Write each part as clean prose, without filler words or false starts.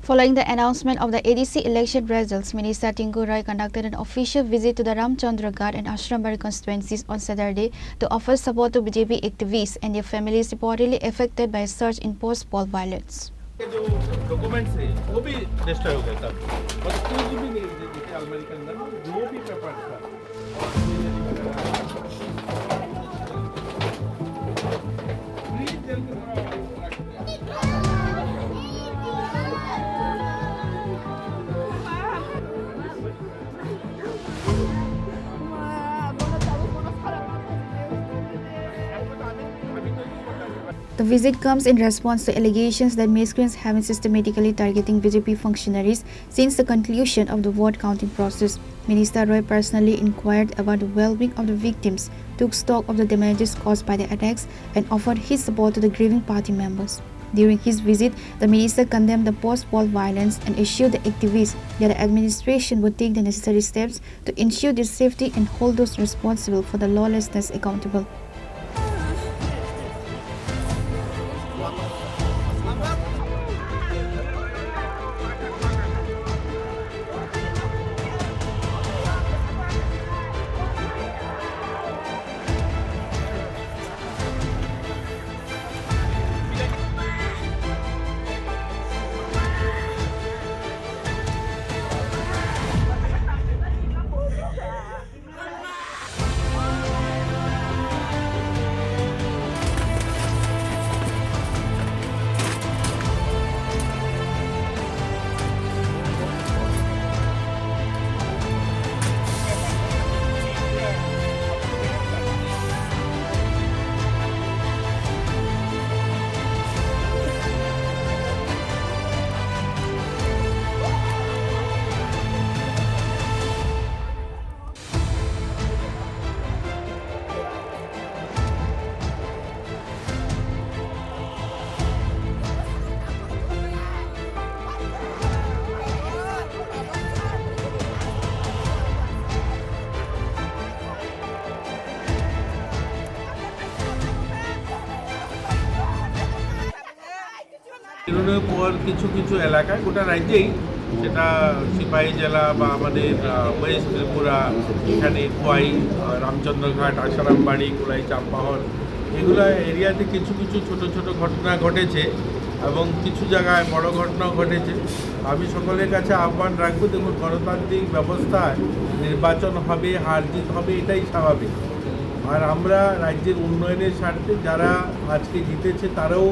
Following the announcement of the ADC election results, Minister Tinku Roy conducted an official visit to the Ramachandra Ghat and Asharambari constituencies on Saturday to offer support to BJP activists and their families reportedly affected by a surge in post-poll violence. The visit comes in response to allegations that miscreants have been systematically targeting BJP functionaries since the conclusion of the vote counting process. Minister Roy personally inquired about the well-being of the victims, took stock of the damages caused by the attacks, and offered his support to the grieving party members. During his visit, the minister condemned the post-poll violence and assured the activists that the administration would take the necessary steps to ensure their safety and hold those responsible for the lawlessness accountable. পর কিছু কিছু এলাকায় গোটা রাজ্যেই সেটা সিপাহী জেলা বা আমাদের ওয়েস্ট ত্রিপুরা এখানে কোয়াই রামচন্দ্র ঘাট আশারামবাড়ি কোলাই চাম্পাহর এগুলো এরিয়াতে কিছু কিছু ছোট ছোট ঘটনা ঘটেছে এবং কিছু জায়গায় বড় ঘটনাও ঘটেছে। আমি সকলের কাছে আহ্বান রাখবো, দেখুন গণতান্ত্রিক ব্যবস্থায় নির্বাচন হবে, হার জিত হবে, এটাই স্বাভাবিক। আর আমরা রাজ্যের উন্নয়নের স্বার্থে যারা আজকে জিতেছে তারাও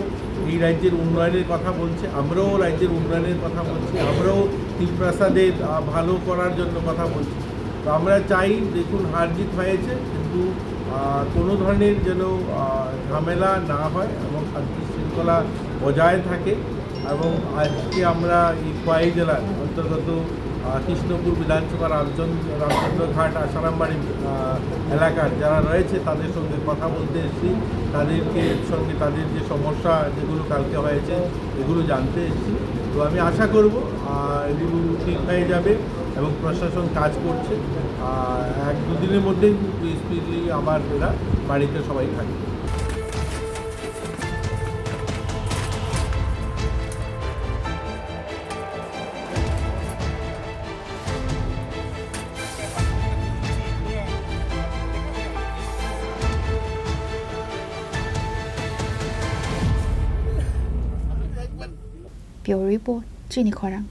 এই রাজ্যের উন্নয়নের কথা বলছে, আমরাও রাজ্যের উন্নয়নের কথা বলছি, আমরাও ত্রিপ্রাসাদের ভালো করার জন্য কথা বলছি। তো আমরা চাই দেখুন হার জিত হয়েছে, কিন্তু কোনো ধরনের যেন ঝামেলা না হয় এবং শান্তি শৃঙ্খলা বজায় থাকে। এবং আজকে আমরা এই কোয়াই জেলার অন্তর্গত কৃষ্ণপুর বিধানসভা রামচন্দ্র ঘাট আশারামবাড়ি এলাকার যারা রয়েছে তাদের সঙ্গে কথা বলতে এসেছি, তাদের যে সমস্যা যেগুলো কালকে হয়েছে এগুলো জানতে এসেছি। তো আমি আশা করব এগুলো ঠিক হয়ে যাবে এবং প্রশাসন কাজ করছে, 1-2 দিনের মধ্যেই স্পিডলি আবার এরা বাড়িতে সবাই থাকবে। Bureau Report, Chini Khorang.